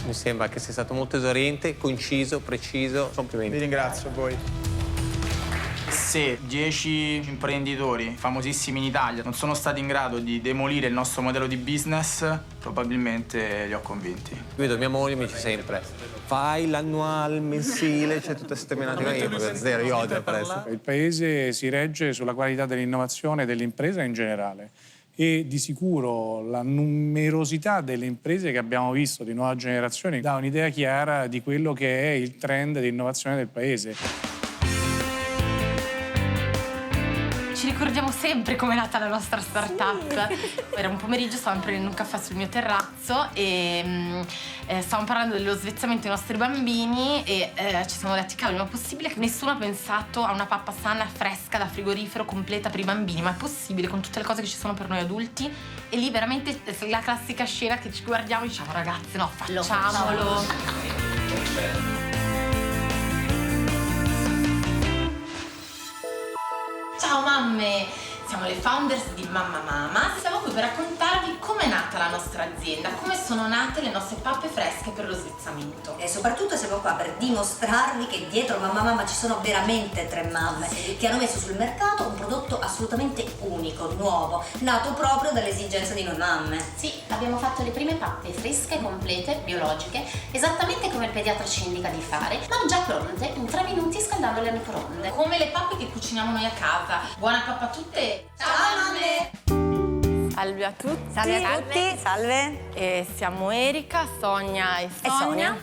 Mi sembra che sia stato molto esauriente, conciso, preciso. Complimenti. Vi ringrazio a voi. Se 10 imprenditori famosissimi in Italia non sono stati in grado di demolire il nostro modello di business, probabilmente li ho convinti. Vedo, mia moglie mi dice sempre: fai l'annuale, mensile, c'è tutta questa menatica. Io proprio zero, io odio la palestra. Il paese si regge sulla qualità dell'innovazione e dell'impresa in generale. E di sicuro la numerosità delle imprese che abbiamo visto di nuova generazione dà un'idea chiara di quello che è il trend di innovazione del paese. Ci ricordiamo sempre com'è nata la nostra startup. Era un pomeriggio, stavamo prendendo un caffè sul mio terrazzo e stavamo parlando dello svezzamento dei nostri bambini e ci siamo detti: cavolo, ma è possibile che nessuno ha pensato a una pappa sana, fresca, da frigorifero, completa per i bambini? Ma è possibile con tutte le cose che ci sono per noi adulti? E lì veramente la classica scena che ci guardiamo e diciamo: ragazzi, no, facciamolo. Ciao mamme! Siamo le founders di Mamma Mama. Siamo qui per raccontarvi come è nata la nostra azienda, come sono nate le nostre pappe fresche per lo svezzamento. E soprattutto siamo qua per dimostrarvi che dietro Mamma Mama ci sono veramente 3 mamme che hanno messo sul mercato un prodotto assolutamente unico, nuovo, nato proprio dall'esigenza di noi mamme. Sì, abbiamo fatto le prime pappe fresche, complete, biologiche, esattamente come il pediatra ci indica di fare, ma già pronte in 3 minuti scaldandole al microonde. Come le pappe che cuciniamo noi a casa. Buona pappa a tutte! Ciao mamme! Salve a tutti. Salve a tutti, salve. E siamo Erika, Sonia e Sonia.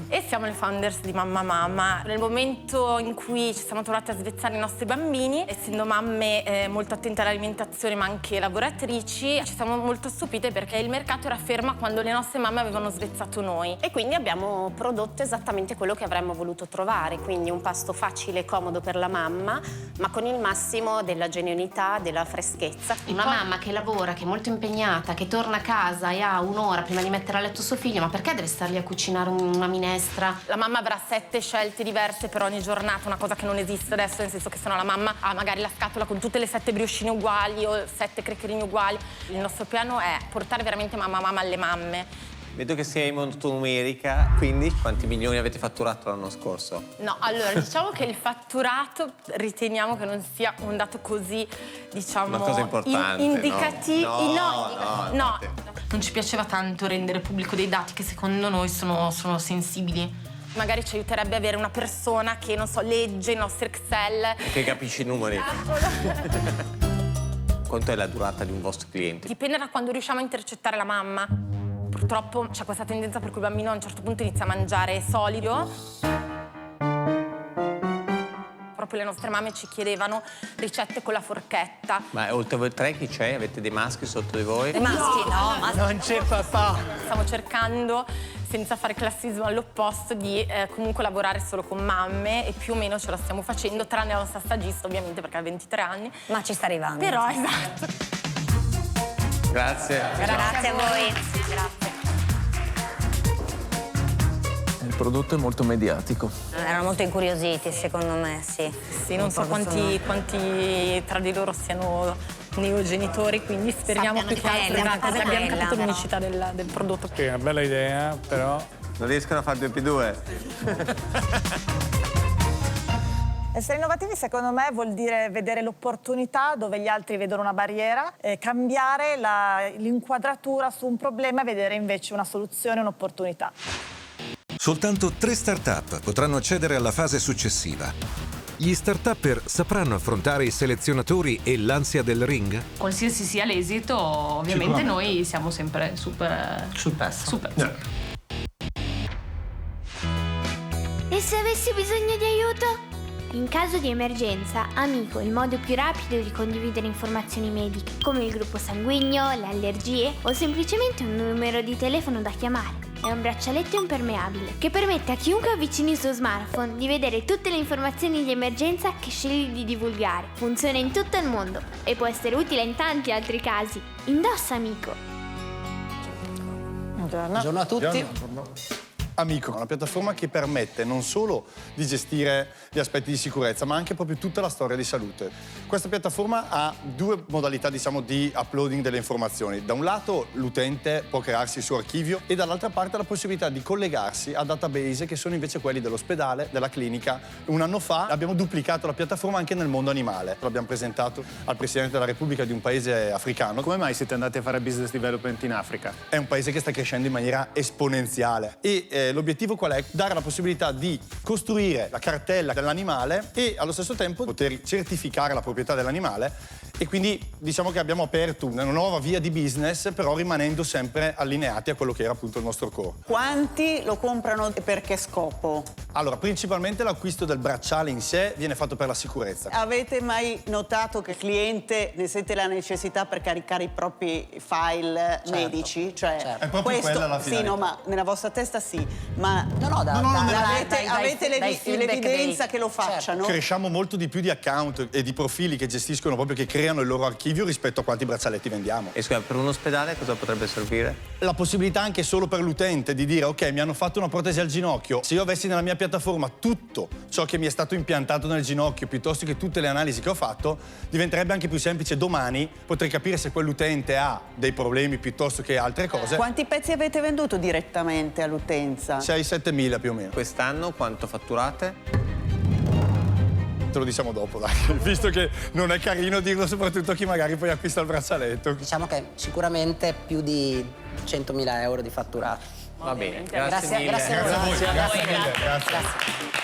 E siamo le founders di Mamma Mama. Nel momento in cui ci siamo trovate a svezzare i nostri bambini, essendo mamme molto attente all'alimentazione ma anche lavoratrici, ci siamo molto stupite perché il mercato era fermo quando le nostre mamme avevano svezzato noi. E quindi abbiamo prodotto esattamente quello che avremmo voluto trovare, quindi un pasto facile e comodo per la mamma, ma con il massimo della genuinità, della freschezza. Una mamma che lavora, che è molto impegnata, che torna a casa e ha un'ora prima di mettere a letto suo figlio, ma perché deve stargli a cucinare una minestra? La mamma avrà 7 scelte diverse per ogni giornata, una cosa che non esiste adesso, nel senso che sennò la mamma ha magari la scatola con tutte le 7 briochine uguali o 7 criccherini uguali. Il nostro piano è portare veramente Mamma Mama alle mamme. Vedo che sei molto numerica, quindi quanti milioni avete fatturato l'anno scorso? No, allora diciamo che il fatturato riteniamo che non sia un dato così, diciamo, una cosa importante, indicativo. No. Non ci piaceva tanto rendere pubblico dei dati che secondo noi sono sensibili. Magari ci aiuterebbe avere una persona che, non so, legge i nostri Excel. E che capisce i numeri. Quanto è la durata di un vostro cliente? Dipende da quando riusciamo a intercettare la mamma. Purtroppo c'è questa tendenza per cui il bambino a un certo punto inizia a mangiare solido. Proprio le nostre mamme ci chiedevano ricette con la forchetta. Ma oltre a voi 3 chi c'è? Avete dei maschi sotto di voi? Dei maschi no, non c'è papà. Stiamo cercando, senza fare classismo all'opposto, di comunque lavorare solo con mamme e più o meno ce la stiamo facendo, tranne la nostra stagista ovviamente perché ha 23 anni. Ma ci sta arrivando. Però, esatto. Grazie. Grazie a voi. Grazie. Il prodotto è molto mediatico. Erano molto incuriositi, secondo me, sì. Sì, non so quanti tra di loro siano neogenitori, quindi speriamo più che altro che abbiamo capito l'unicità del prodotto. Sì, è una bella idea, però... Non riescono a fare 2+2. Essere innovativi secondo me vuol dire vedere l'opportunità dove gli altri vedono una barriera, cambiare l'inquadratura su un problema e vedere invece una soluzione, un'opportunità. Soltanto 3 start-up potranno accedere alla fase successiva. Gli start-upper sapranno affrontare i selezionatori e l'ansia del ring? Qualsiasi sia l'esito, ovviamente noi siamo sempre super... sul pezzo. E se avessi bisogno di aiuto? In caso di emergenza, Amico è il modo più rapido di condividere informazioni mediche, come il gruppo sanguigno, le allergie o semplicemente un numero di telefono da chiamare. È un braccialetto impermeabile che permette a chiunque avvicini il suo smartphone di vedere tutte le informazioni di emergenza che scegli di divulgare. Funziona in tutto il mondo e può essere utile in tanti altri casi. Indossa Amico. Buongiorno a tutti. Amico, una piattaforma che permette non solo di gestire gli aspetti di sicurezza, ma anche proprio tutta la storia di salute. Questa piattaforma ha 2 modalità, diciamo, di uploading delle informazioni. Da un lato l'utente può crearsi il suo archivio e dall'altra parte la possibilità di collegarsi a database che sono invece quelli dell'ospedale, della clinica. Un anno fa abbiamo duplicato la piattaforma anche nel mondo animale. L'abbiamo presentato al Presidente della Repubblica di un paese africano. Come mai siete andati a fare business development in Africa? È un paese che sta crescendo in maniera esponenziale e l'obiettivo qual è? Dare la possibilità di costruire la cartella dell'animale e allo stesso tempo poter certificare la proprietà dell'animale e quindi diciamo che abbiamo aperto una nuova via di business, però rimanendo sempre allineati a quello che era appunto il nostro core. Quanti lo comprano e per che scopo? Allora, principalmente l'acquisto del bracciale in sé viene fatto per la sicurezza. Avete mai notato che il cliente ne sente la necessità per caricare i propri file medici? Cioè, È proprio quella la finalità. Sì, no, ma nella vostra testa sì. ma avete l'evidenza che lo facciano? Cresciamo molto di più di account e di profili che gestiscono proprio, che creano il loro archivio rispetto a quanti braccialetti vendiamo. E scusa, per un ospedale cosa potrebbe servire? La possibilità anche solo per l'utente di dire ok, mi hanno fatto una protesi al ginocchio, se io avessi nella mia piattaforma tutto ciò che mi è stato impiantato nel ginocchio piuttosto che tutte le analisi che ho fatto, diventerebbe anche più semplice. Domani potrei capire se quell'utente ha dei problemi piuttosto che altre cose. Quanti pezzi avete venduto direttamente all'utenza? 6-7 mila più o meno. Quest'anno quanto fatturate? Te lo diciamo dopo, dai, visto che non è carino dirlo soprattutto a chi magari poi acquista il braccialetto. Diciamo che sicuramente più di 100.000 euro di fatturato. Va bene, grazie mille. Grazie a voi. Grazie.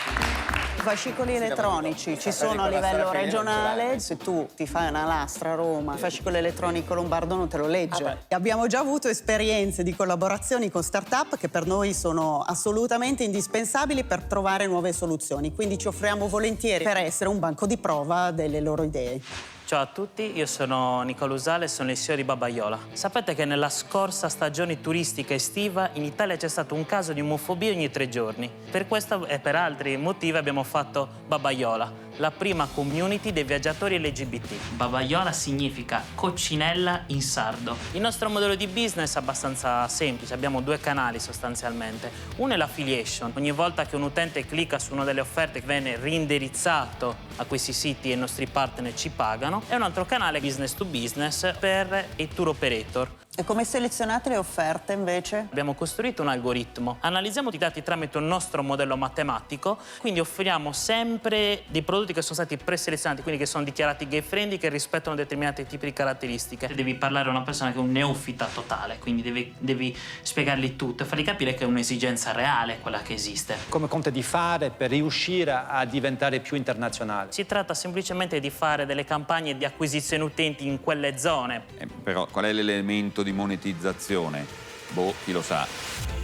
I fascicoli elettronici ci sono a livello regionale. Se tu ti fai una lastra a Roma, il fascicolo elettronico lombardo non te lo legge. Abbiamo già avuto esperienze di collaborazioni con start-up che per noi sono assolutamente indispensabili per trovare nuove soluzioni. Quindi ci offriamo volentieri per essere un banco di prova delle loro idee. Ciao a tutti, io sono Nicola Usale e sono il CEO di Babaiola. Sapete che nella scorsa stagione turistica estiva in Italia c'è stato un caso di omofobia ogni 3 giorni. Per questo e per altri motivi abbiamo fatto Babaiola, la prima community dei viaggiatori LGBT. Babaiola significa coccinella in sardo. Il nostro modello di business è abbastanza semplice, abbiamo 2 canali sostanzialmente. Uno è l'affiliation, ogni volta che un utente clicca su una delle offerte che viene reindirizzato a questi siti e i nostri partner ci pagano. E un altro canale business to business per i tour operator. E come selezionate le offerte invece? Abbiamo costruito un algoritmo, analizziamo i dati tramite un nostro modello matematico, quindi offriamo sempre dei prodotti che sono stati preselezionati, quindi che sono dichiarati gay friendly, che rispettano determinati tipi di caratteristiche. Devi parlare a una persona che è un neofita totale, quindi devi spiegargli tutto e fargli capire che è un'esigenza reale quella che esiste. Come conta di fare per riuscire a diventare più internazionale? Si tratta semplicemente di fare delle campagne di acquisizione utenti in quelle zone. Però qual è l'elemento di monetizzazione? Boh, chi lo sa.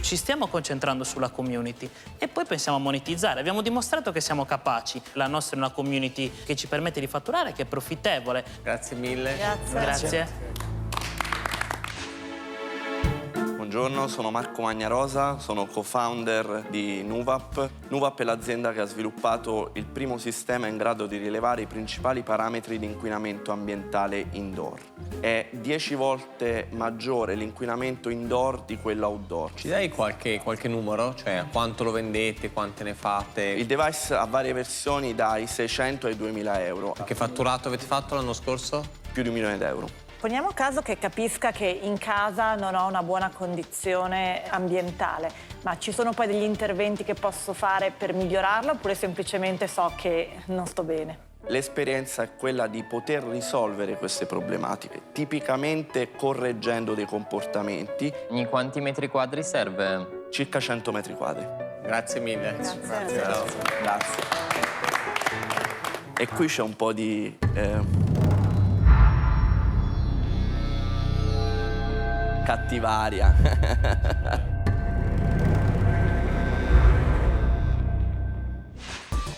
Ci stiamo concentrando sulla community e poi pensiamo a monetizzare. Abbiamo dimostrato che siamo capaci. La nostra è una community che ci permette di fatturare, che è profittevole. Grazie mille. Grazie. Buongiorno, sono Marco Magnarosa, sono co-founder di Nuvap. Nuvap è l'azienda che ha sviluppato il primo sistema in grado di rilevare i principali parametri di inquinamento ambientale indoor. È 10 volte maggiore l'inquinamento indoor di quello outdoor. Ci dai qualche numero? Cioè quanto lo vendete, quante ne fate? Il device ha varie versioni dai 600 ai 2.000 euro. Che fatturato avete fatto l'anno scorso? Più di $1 milione. Poniamo caso che capisca che in casa non ho una buona condizione ambientale, ma ci sono poi degli interventi che posso fare per migliorarla oppure semplicemente so che non sto bene? L'esperienza è quella di poter risolvere queste problematiche, tipicamente correggendo dei comportamenti. Ogni quanti metri quadri serve? Circa 100 metri quadri. Grazie mille. Grazie. Grazie. E qui c'è un po' di... cattivaria.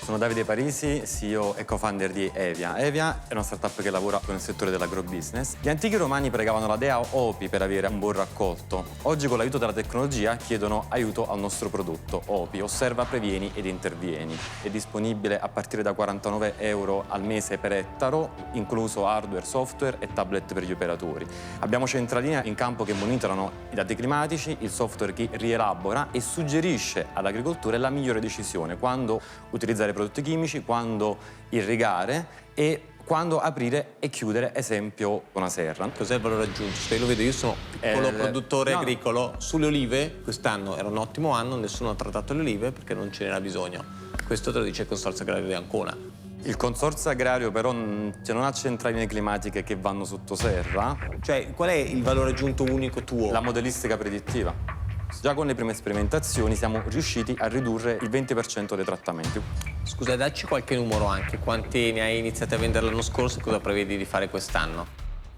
Sono Davide Parisi, CEO e co-founder di Evia. Evia è una startup che lavora nel settore dell'agrobusiness. Gli antichi romani pregavano la dea Opi per avere un buon raccolto. Oggi con l'aiuto della tecnologia chiedono aiuto al nostro prodotto. Opi, osserva, previeni ed intervieni. È disponibile a partire da €49 al mese per ettaro, incluso hardware, software e tablet per gli operatori. Abbiamo centraline in campo che monitorano i dati climatici, il software che rielabora e suggerisce all'agricoltore la migliore decisione, quando utilizzare prodotti chimici, quando irrigare e quando aprire e chiudere, esempio, una serra. Cos'è il valore aggiunto? Cioè, lo vedo, io sono piccolo produttore agricolo. Sulle olive, quest'anno era un ottimo anno, nessuno ha trattato le olive perché non ce n'era bisogno. Questo te lo dice il Consorzio Agrario di Ancona. Il Consorzio Agrario però non ha centraline climatiche che vanno sotto serra. Cioè, qual è il valore aggiunto unico tuo? La modellistica predittiva. Già con le prime sperimentazioni siamo riusciti a ridurre il 20% dei trattamenti. Scusa, dacci qualche numero anche. Quanti ne hai iniziati a vendere l'anno scorso e cosa prevedi di fare quest'anno?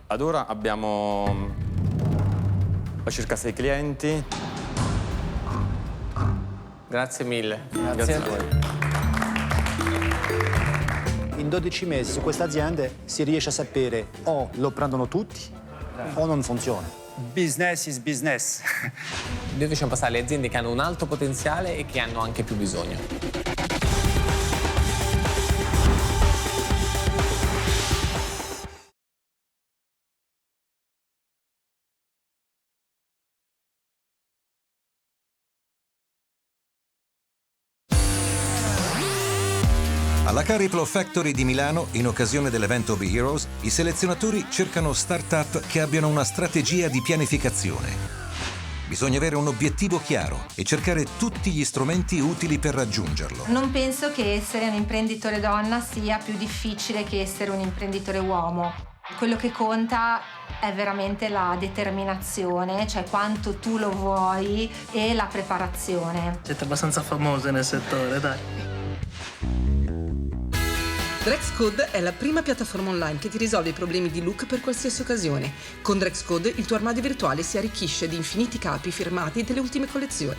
Ad ora abbiamo circa 6 clienti. Grazie mille. Grazie a voi. In 12 mesi su queste aziende si riesce a sapere o lo prendono tutti o non funziona. business is business. Noi facciamo passare le aziende che hanno un alto potenziale e che hanno anche più bisogno. Alla Cariplo Factory di Milano, in occasione dell'evento Be Heroes, i selezionatori cercano start-up che abbiano una strategia di pianificazione. Bisogna avere un obiettivo chiaro e cercare tutti gli strumenti utili per raggiungerlo. Non penso che essere un imprenditore donna sia più difficile che essere un imprenditore uomo. Quello che conta è veramente la determinazione, cioè quanto tu lo vuoi, e la preparazione. Siete abbastanza famose nel settore, dai. Drexcode è la prima piattaforma online che ti risolve i problemi di look per qualsiasi occasione. Con Drexcode il tuo armadio virtuale si arricchisce di infiniti capi firmati delle ultime collezioni.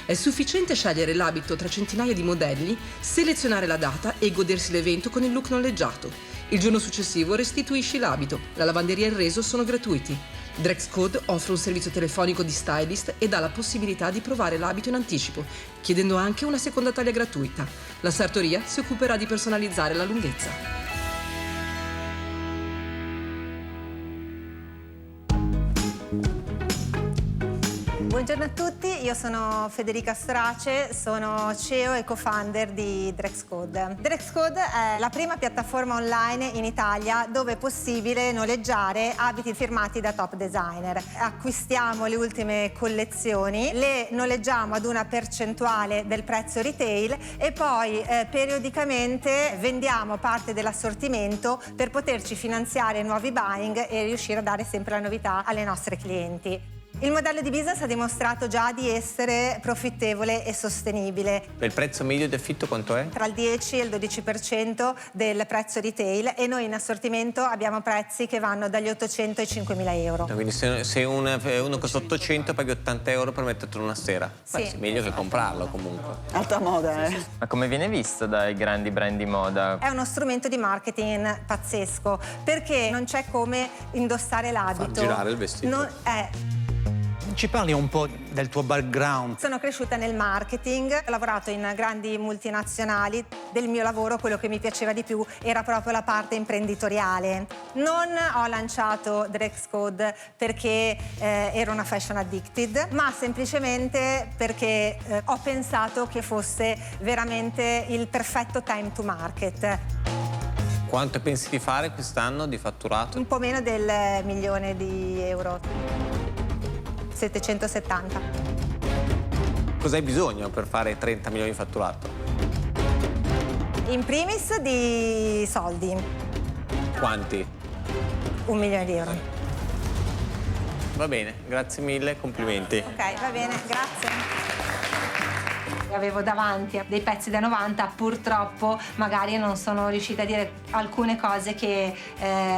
È sufficiente scegliere l'abito tra centinaia di modelli, selezionare la data e godersi l'evento con il look noleggiato. Il giorno successivo restituisci l'abito. La lavanderia e il reso sono gratuiti. Drexcode offre un servizio telefonico di stylist e dà la possibilità di provare l'abito in anticipo, chiedendo anche una seconda taglia gratuita. La sartoria si occuperà di personalizzare la lunghezza. Buongiorno a tutti, io sono Federica Strace, sono CEO e co-founder di Drexcode. Drexcode è la prima piattaforma online in Italia dove è possibile noleggiare abiti firmati da top designer. Acquistiamo le ultime collezioni, le noleggiamo ad una percentuale del prezzo retail e poi periodicamente vendiamo parte dell'assortimento per poterci finanziare nuovi buying e riuscire a dare sempre la novità alle nostre clienti. Il modello di business ha dimostrato già di essere profittevole e sostenibile. Il prezzo medio di affitto quanto è? Tra il 10 e il 12% del prezzo retail, e noi in assortimento abbiamo prezzi che vanno dagli 800 ai 5.000 euro. Quindi se uno costa 800 paghi 80 euro per metterlo una sera. Sì. Beh, è meglio che comprarlo comunque. Alta moda, eh? Ma come viene visto dai grandi brand di moda? È uno strumento di marketing pazzesco, perché non c'è come indossare l'abito. Far girare il vestito. Ci parli un po' del tuo background? Sono cresciuta nel marketing, ho lavorato in grandi multinazionali. Del mio lavoro quello che mi piaceva di più era proprio la parte imprenditoriale. Non ho lanciato Drexcode perché ero una fashion addicted, ma semplicemente perché ho pensato che fosse veramente il perfetto time to market. Quanto pensi di fare quest'anno di fatturato? Un po' meno del 1 milione di euro. 770. Cos'hai bisogno per fare 30 milioni di fatturato? In primis di soldi. Quanti? 1 milione di euro. Va bene, grazie mille, complimenti. Ok, va bene, grazie. Avevo davanti dei pezzi da 90, purtroppo magari non sono riuscita a dire alcune cose che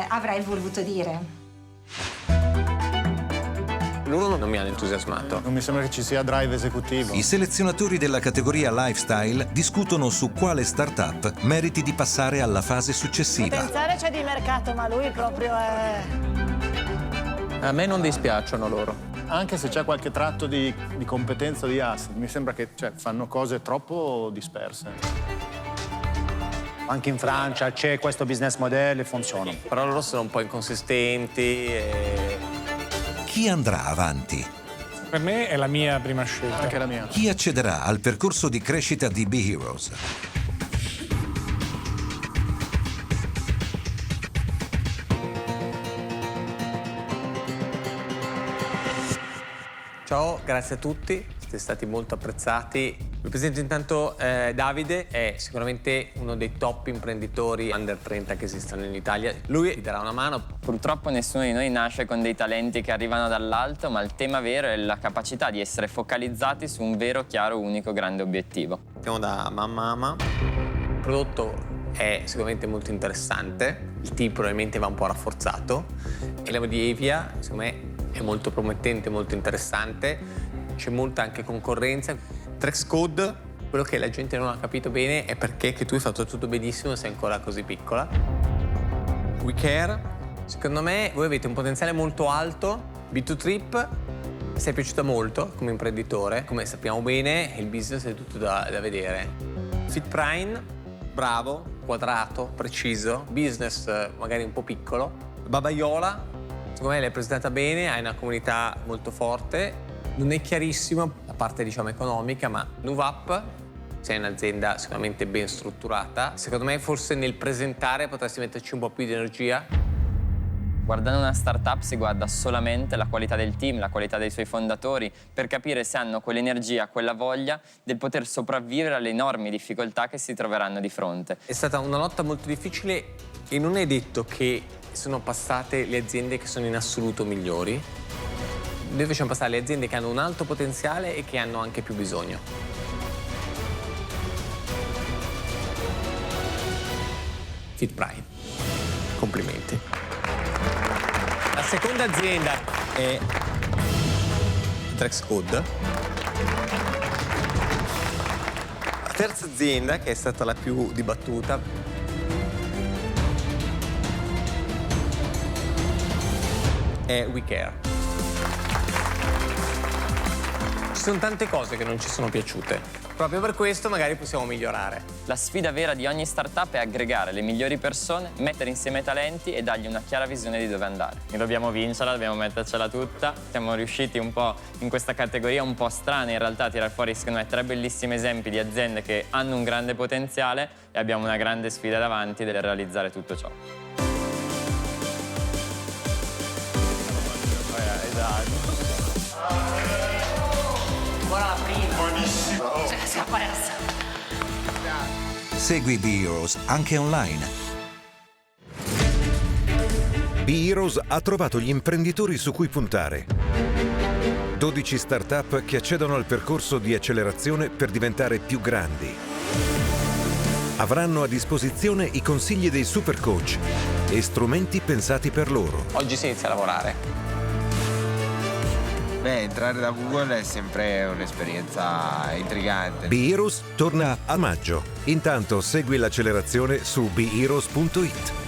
avrei voluto dire. Loro non mi hanno entusiasmato. Non mi sembra che ci sia drive esecutivo. I selezionatori della categoria Lifestyle discutono su quale startup meriti di passare alla fase successiva. Pensare c'è di mercato, ma lui proprio è... A me non dispiacciono loro. Anche se c'è qualche tratto di competenza di asset, mi sembra che fanno cose troppo disperse. Anche in Francia c'è questo business model e funziona. Però loro sono un po' inconsistenti e... Chi andrà avanti? Per me è la mia prima scelta. Anche la mia. Chi accederà al percorso di crescita di Be Heroes? Ciao, grazie a tutti, siete stati molto apprezzati. Vi presento intanto Davide, è sicuramente uno dei top imprenditori under 30 che esistono in Italia. Lui ti darà una mano. Purtroppo nessuno di noi nasce con dei talenti che arrivano dall'alto, ma il tema vero è la capacità di essere focalizzati su un vero, chiaro, unico, grande obiettivo. Partiamo da Mamma. Il prodotto è sicuramente molto interessante, il team probabilmente va un po' rafforzato e la di Evia, secondo me, è molto promettente, molto interessante, c'è molta anche concorrenza. Drexcode, quello che la gente non ha capito bene è perché che tu hai fatto tutto benissimo e sei ancora così piccola. We Care, secondo me voi avete un potenziale molto alto, B2Trip si è piaciuta molto come imprenditore. Come sappiamo bene, il business è tutto da vedere. FitPrime, bravo, quadrato, preciso, business magari un po' piccolo. Babaiola, secondo me l'hai presentata bene, hai una comunità molto forte. Non è chiarissimo la parte, diciamo, economica, ma Nuvap, sei un'azienda sicuramente ben strutturata. Secondo me forse nel presentare potresti metterci un po' più di energia. Guardando una startup si guarda solamente la qualità del team, la qualità dei suoi fondatori, per capire se hanno quell'energia, quella voglia del poter sopravvivere alle enormi difficoltà che si troveranno di fronte. È stata una lotta molto difficile e non è detto che sono passate le aziende che sono in assoluto migliori. Noi facciamo passare le aziende che hanno un alto potenziale e che hanno anche più bisogno. FitPrime. Complimenti. La seconda azienda è Drexcode. La terza azienda, che è stata la più dibattuta, è WeCare. Ci sono tante cose che non ci sono piaciute. Proprio per questo magari possiamo migliorare. La sfida vera di ogni startup è aggregare le migliori persone, mettere insieme talenti e dargli una chiara visione di dove andare. E dobbiamo vincerla, dobbiamo mettercela tutta. Siamo riusciti un po' in questa categoria un po' strana in realtà a tirare fuori, secondo me, 3 bellissimi esempi di aziende che hanno un grande potenziale e abbiamo una grande sfida davanti del realizzare tutto ciò. Buona la prima. Buonissimo. Si è persa. Segui B-Heroes anche online. B-Heroes ha trovato gli imprenditori su cui puntare. 12 start-up che accedono al percorso di accelerazione per diventare più grandi. Avranno a disposizione i consigli dei super coach e strumenti pensati per loro. Oggi si inizia a lavorare. Beh, entrare da Google è sempre un'esperienza intrigante. B-Heroes torna a maggio. Intanto segui l'accelerazione su beheroes.it.